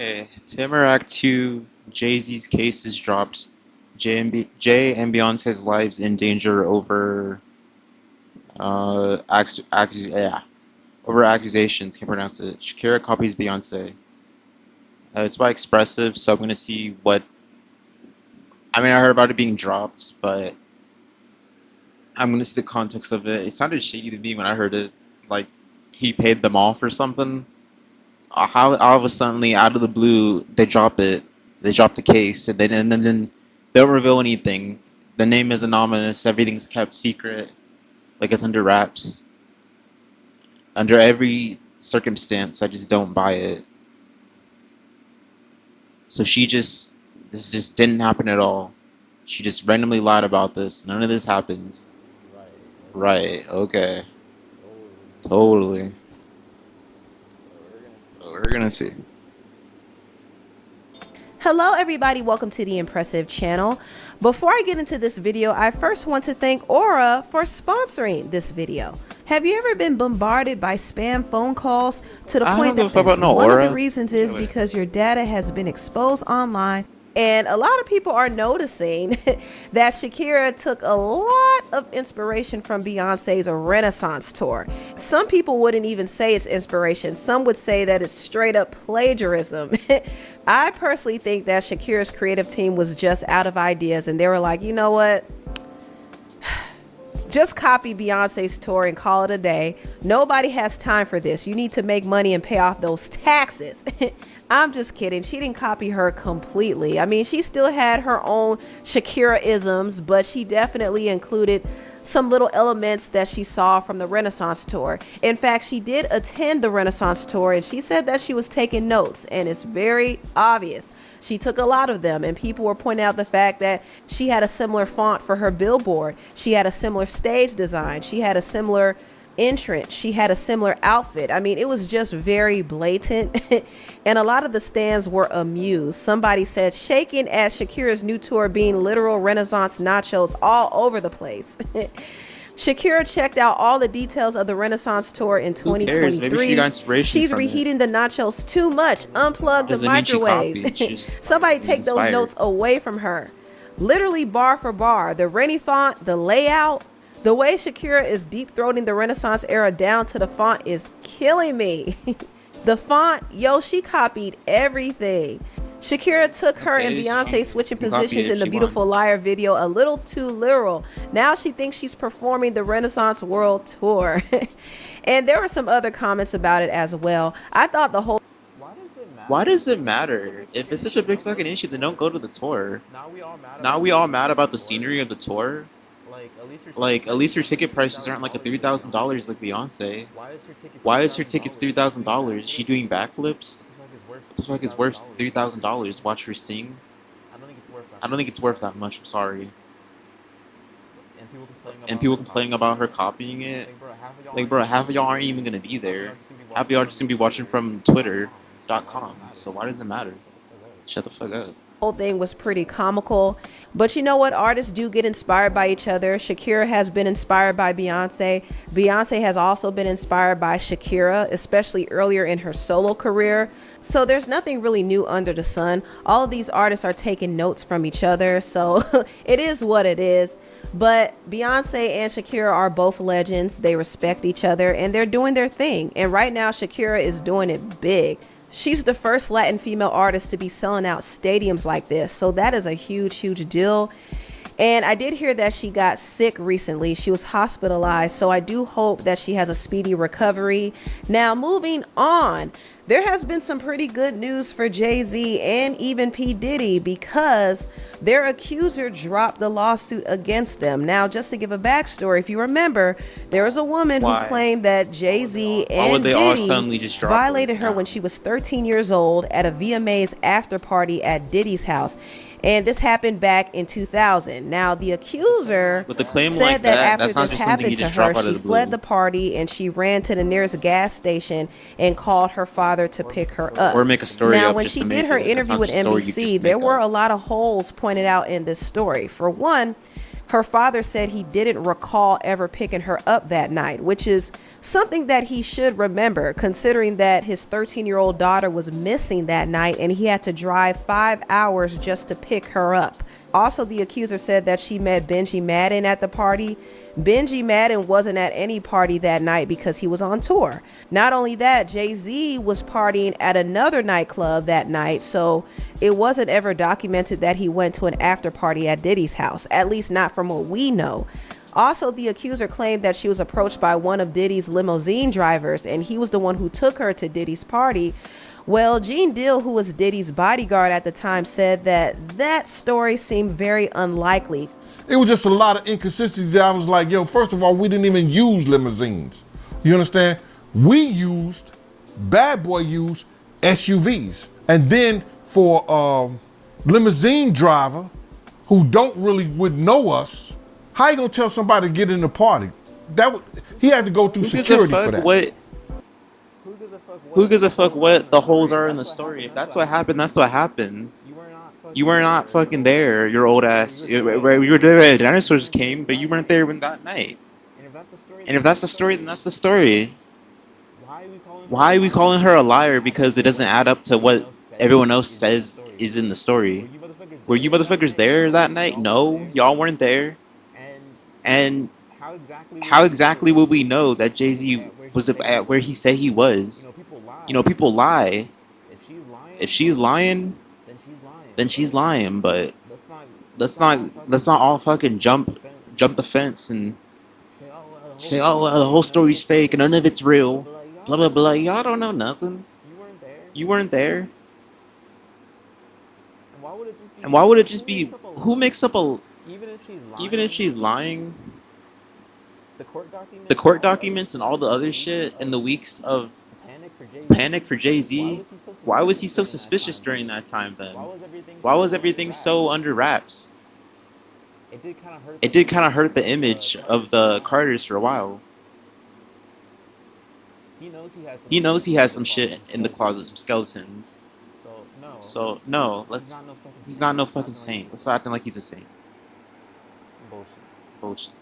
Okay, Tamarack 2, Jay-Z's case is dropped. Jay and Beyonce's lives in danger over over accusations. Can't pronounce it. Shakira copies Beyonce. It's by Expressive, so I'm gonna see what. I mean, I heard about it being dropped, but I'm gonna see the context of it. It sounded shady to me when I heard it. Like he paid them off or something. How all of a sudden, out of the blue, they drop it. They drop the case, and then they don't reveal anything. The name is anonymous. Everything's kept secret, like it's under wraps. Under every circumstance, I just don't buy it. So this just didn't happen at all. She just randomly lied about this. None of this happens. Right. Right? Okay. Totally. Totally. So We're gonna see. Hello everybody, welcome to the Impressive channel. Before I get into this video, I first want to thank Aura for sponsoring this video. Have you ever been bombarded by spam phone calls to the I point don't that give a fuck about no one of the Aura. reasons is Anyway. because your data has been exposed online? And a lot of people are noticing that Shakira took a lot of inspiration from Beyonce's Renaissance tour. Some people wouldn't even say it's inspiration. Some would say that it's straight up plagiarism. I personally think that Shakira's creative team was just out of ideas and they were like, you know what? Just copy Beyonce's tour and call it a day. Nobody has time for this. You need to make money and pay off those taxes. I'm just kidding. She didn't copy her completely. I mean, she still had her own Shakira-isms, but she definitely included some little elements that she saw from the Renaissance tour. In fact, she did attend the Renaissance tour and she said that she was taking notes, and it's very obvious. She took a lot of them, and people were pointing out the fact that she had a similar font for her billboard. She had a similar stage design. She had a similar entrance. She had a similar outfit. I mean, it was just very blatant. And a lot of the stands were amused. Somebody said, shaking at Shakira's new tour being literal Renaissance nachos all over the place. Shakira checked out all the details of the Renaissance tour in Who cares? Maybe she got 2023. inspiration She's from it. reheating the nachos too much. Unplug the Doesn't mean she microwave. copied. She's Somebody take those inspired. notes away from her. Literally bar for bar. The Rennie font, the layout, the way Shakira is deep throating the Renaissance era down to the font is killing me. The font, yo, she copied everything. Shakira took her and Okay, Beyonce she switching can copy positions if in the she Beautiful wants. Liar video a little too literal. Now she thinks she's performing the Renaissance World Tour. And there were some other comments about it as well. I thought the whole Why does it matter? If it's such a big fucking issue, then don't go to the tour. now we all mad. Now we all mad about the scenery of the tour. Like At least her ticket prices aren't like a $3,000 like Beyonce. Why Why is is her tickets $3,000? Is she doing backflips? What the fuck is worth $3,000? Watch her sing? I don't think it's worth that much. I'm sorry. And people complaining about her copying it. Like, bro, half of y'all aren't even gonna be there. Half of y'all just gonna be watching from Twitter.com. So why does it matter? Shut the fuck up. whole thing was pretty comical. But you know what? Artists do get inspired by each other. Shakira has been inspired by Beyonce. Beyonce has also been inspired by Shakira, especially earlier in her solo career. So there's nothing really new under the sun. All of these artists are taking notes from each other. So it is what it is. But Beyonce and Shakira are both legends. They respect each other and they're doing their thing. And right now, Shakira is doing it big. She's the first Latin female artist to be selling out stadiums like this. So that is a huge, huge deal. And I did hear that she got sick recently. She was hospitalized. So I do hope that she has a speedy recovery. Now, moving on, there has been some pretty good news for Jay-Z and even P. Diddy because their accuser dropped the lawsuit against them. Now, just to give a backstory, if you remember, there was a woman Why? who claimed that Jay-Z Why and would they all Diddy suddenly just drop violated it her now? when she was 13 years old at a VMA's after party at Diddy's house. And this happened back in 2000. Now, the accuser With a claim said like that that, after that's not this just something you happened to just her, drop out she of the fled blue. the party and she ran to the nearest gas station and called her father to pick her up. Or make a story Now, up when just she to did make her it. That's interview not with just a story you NBC, just there make were up. a lot of holes pointed out in this story. For one, Her father said he didn't recall ever picking her up that night, which is something that he should remember, considering that his 13-year-old daughter was missing that night and he had to drive 5 hours just to pick her up. Also, the accuser said that she met Benji Madden at the party. Benji Madden wasn't at any party that night because he was on tour. Not only that, Jay-Z was partying at another nightclub that night, so it wasn't ever documented that he went to an after party at Diddy's house, at least not from what we know. Also, the accuser claimed that she was approached by one of Diddy's limousine drivers, and he was the one who took her to Diddy's party. Well, Gene Deal, who was Diddy's bodyguard at the time, said that story seemed very unlikely. It was just a lot of inconsistencies. I was like, yo, first of all, we didn't even use limousines. You understand? Bad Boy used SUVs. And then for a limousine driver who would know us, how you gonna tell somebody to get in the party? He had to go through security for that. Who gives a fuck what the holes are in the story? If that's what happened, that's what happened. You were not fucking there, your old ass. You were there when dinosaurs came, but you weren't there when that night. And if that's the story, then that's the story. Why are we calling her a liar? Because it doesn't add up to what everyone else says is in the story. Were you motherfuckers there that night? No, y'all weren't there. And how exactly would we know that Jay-Z was at where he said he was? You know, people lie. If she's lying, then she's lying. But let's not all fucking jump the fence and say, oh, well, the whole story's fake and none of it's real. Blah blah blah. Y'all don't know nothing. You weren't there. And why would it just be? Who makes up a? Even if she's lying. The court documents and all the other shit in the weeks of panic for Jay-Z. Why was he so suspicious during that time then? Why was everything so under wraps? It did kind of hurt the image of the Carters for a while. He knows he has some shit in the closet, some skeletons. So no, he's not no fucking saint. Let's stop acting like he's a saint. Bullshit.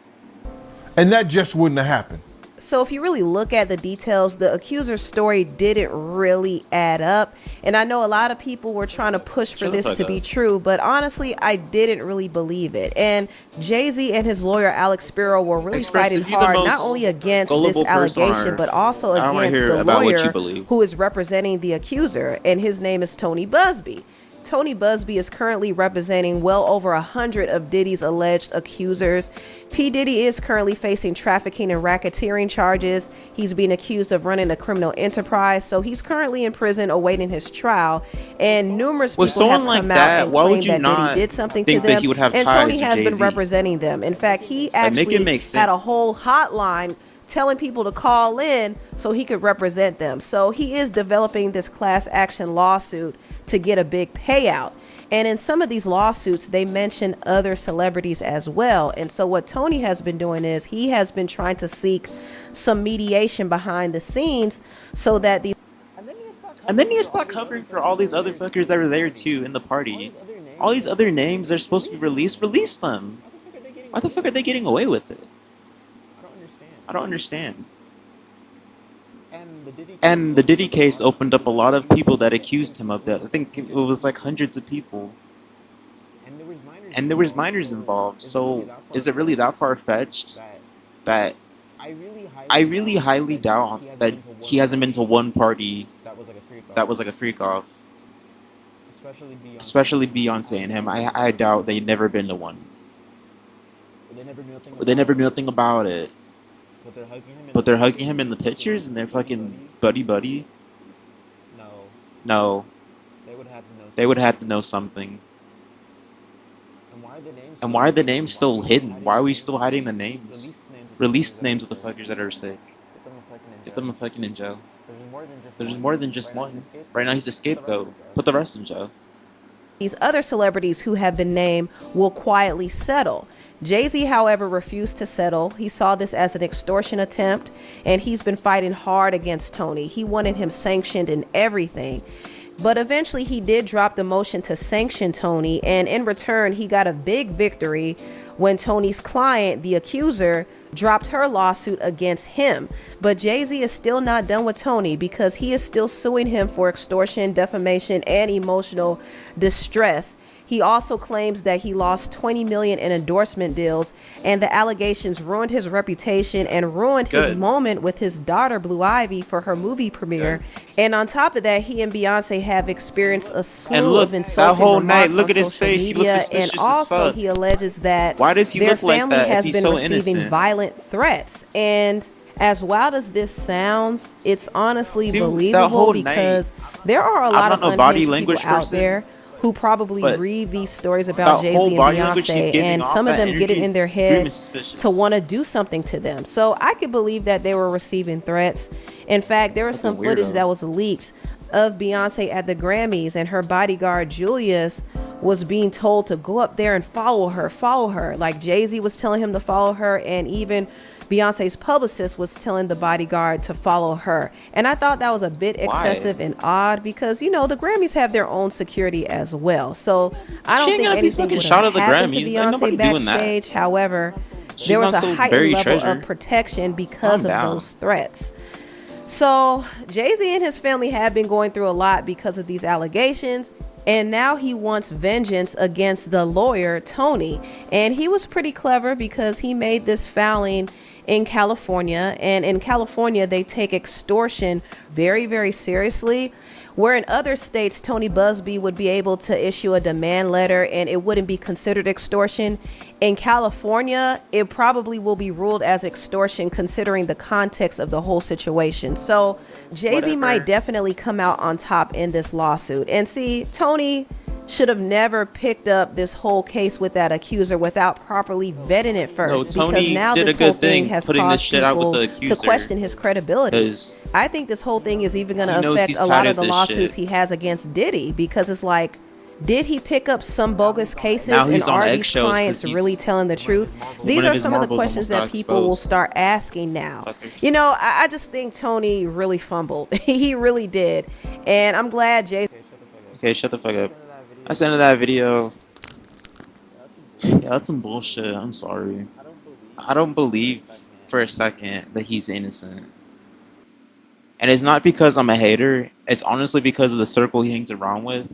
And that just wouldn't have happened. So if you really look at the details, the accuser's story didn't really add up. And I know a lot of people were trying to push for this to be true, but honestly, I didn't really believe it. And Jay-Z and his lawyer, Alex Spiro, were really fighting hard, not only against this allegation, but also against the lawyer who is representing the accuser. And his name is Tony Busby. Tony Busby is currently representing well over 100 of Diddy's alleged accusers. P. Diddy is currently facing trafficking and racketeering charges. He's being accused of running a criminal enterprise, so he's currently in prison awaiting his trial. And numerous people have come out and claimed that Diddy did something to them, and Tony has been representing them. In fact, he actually had a whole hotline telling people to call in so he could represent them. So he is developing this class action lawsuit to get a big payout. And in some of these lawsuits, they mention other celebrities as well. And so what Tony has been doing is he has been trying to seek some mediation behind the scenes so that these... And then you start covering for all these other fuckers that were there too in the party. All these other names are supposed to be released. Release them. Why the fuck are they getting away with it? I don't understand. And the Diddy case opened up a lot of people that accused him of that. I think it was like hundreds of people. And there was minors involved. So is it really that far-fetched that I really highly doubt that he hasn't been to one party that was like a freak-off? Especially Beyonce and him. I doubt they've never been to one. They never knew a thing about it. But they're hugging him in the pictures and they're fucking buddy. No. They would have to know something. And why are the names still hidden? Why are we still hiding the names? Release the names of the fuckers that are sick. Get them fucking in jail. There's more than just one. Right now he's a scapegoat. Put the rest in jail. These other celebrities who have been named will quietly settle. Jay-Z, however, refused to settle. He saw this as an extortion attempt, and he's been fighting hard against Tony. He wanted him sanctioned in everything. But eventually he did drop the motion to sanction Tony, and in return he got a big victory when Tony's client, the accuser, dropped her lawsuit against him. But Jay-Z is still not done with Tony because he is still suing him for extortion, defamation, and emotional distress. He also claims that he lost $20 million in endorsement deals, and the allegations ruined his reputation and ruined his moment with his daughter Blue Ivy for her movie premiere. And on top of that, he and Beyonce have experienced a slew of insulting that whole remarks night, look on at his social face. He media. looks suspicious And as also, fuck. he alleges that Why does he their look like family that if has he's been so receiving innocent? violent threats. And as wild as this sounds, it's honestly See, that believable whole because night, there are a I'm lot not of no body unhinged language people out person, there who probably but read these stories about that whole Jay-Z and body language she's Beyonce, giving and off, some of that them get it energy in their is extremely head suspicious. to want to do something to them. So I could believe that they were receiving threats. In fact, there was some footage that was leaked of Beyonce at the Grammys, and her bodyguard Julius was being told to go up there and follow her. Like Jay-Z was telling him to follow her, and even Beyonce's publicist was telling the bodyguard to follow her. And I thought that was a bit excessive and odd because, you know, the Grammys have their own security as well. So I don't think anything would have happened to Beyonce backstage. However, there was a heightened level of protection because of those threats. So Jay-Z and his family have been going through a lot because of these allegations. And now he wants vengeance against the lawyer, Tony. And he was pretty clever because he made this filing in California. And in California, they take extortion very, very seriously. Where in other states, Tony Busby would be able to issue a demand letter and it wouldn't be considered extortion. In California, it probably will be ruled as extortion considering the context of the whole situation. So Jay-Z might definitely come out on top in this lawsuit. And see, Tony should have never picked up this whole case with that accuser without properly vetting it first. No, Tony because now did this a good whole thing thing has putting this caused shit out with people the to accuser, question his credibility. 'cause I think this whole thing is even going to he knows affect he's a lot tired of of the this lawsuits shit. he has against Diddy, because it's like, did he pick up some bogus cases, Now and he's on are these eggshells 'cause clients he's- really telling the truth? These one of are his some of the marbles questions almost that got people will exposed. start asking now. Fucker. You know, I just think Tony really fumbled. He really did. And I'm glad Jay. Okay, shut the fuck up. I sent her that video. Yeah, that's some bullshit. I'm sorry. I don't believe for a second that he's innocent. And it's not because I'm a hater. It's honestly because of the circle he hangs around with.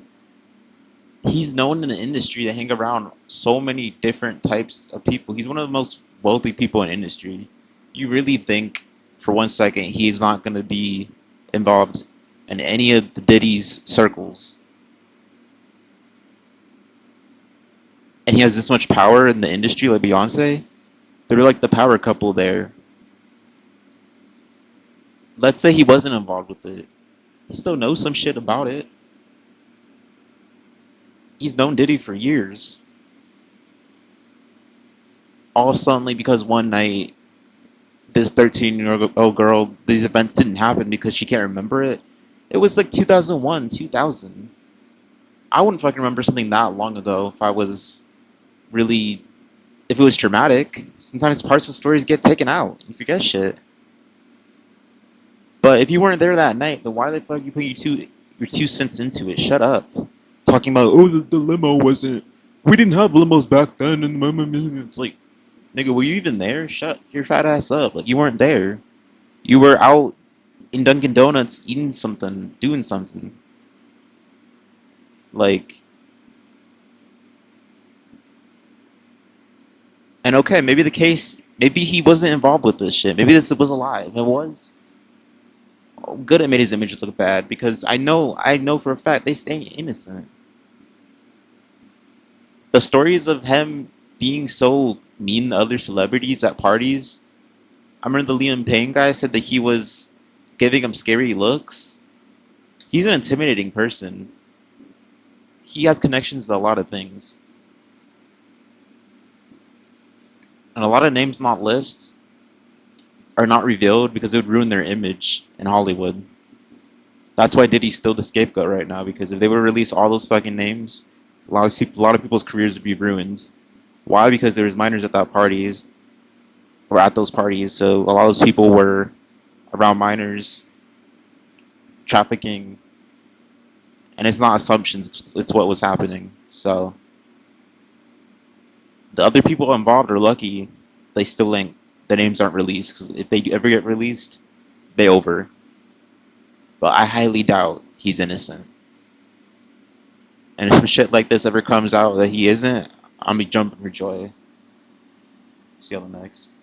He's known in the industry to hang around so many different types of people. He's one of the most wealthy people in the industry. You really think for 1 second he's not going to be involved in any of the Diddy's circles? And he has this much power in the industry like Beyonce? They're like the power couple there. Let's say he wasn't involved with it. He still knows some shit about it. He's known Diddy for years. All suddenly, because one night, this 13-year-old girl, these events didn't happen because she can't remember it. It was like 2001, 2000. I wouldn't fucking remember something that long ago if it was traumatic. Sometimes parts of stories get taken out. You forget shit. But if you weren't there that night, then why the fuck you put your 2 cents into it? Shut up. Talking about, oh, the limo wasn't... We didn't have limos back then. And it's like, nigga, were you even there? Shut your fat ass up. Like, you weren't there. You were out in Dunkin' Donuts eating something, doing something. Like... And okay, maybe he wasn't involved with this shit. Maybe this was a lie. If it was, good, it made his image look bad because I know for a fact they stay innocent. The stories of him being so mean to other celebrities at parties. I remember the Liam Payne guy said that he was giving him scary looks. He's an intimidating person. He has connections to a lot of things. And a lot of names not listed are not revealed because it would ruin their image in Hollywood. That's why Diddy's still the scapegoat right now, because if they would release all those fucking names, a lot of people's careers would be ruined. Why? Because there was minors at those parties, so a lot of those people were around minors, trafficking, and it's not assumptions, it's what was happening. So The other people involved are lucky. They still ain't. The names aren't released because if they ever get released, they over. But I highly doubt he's innocent. And if some shit like this ever comes out that he isn't, I'm be jumping for joy. See you on the next.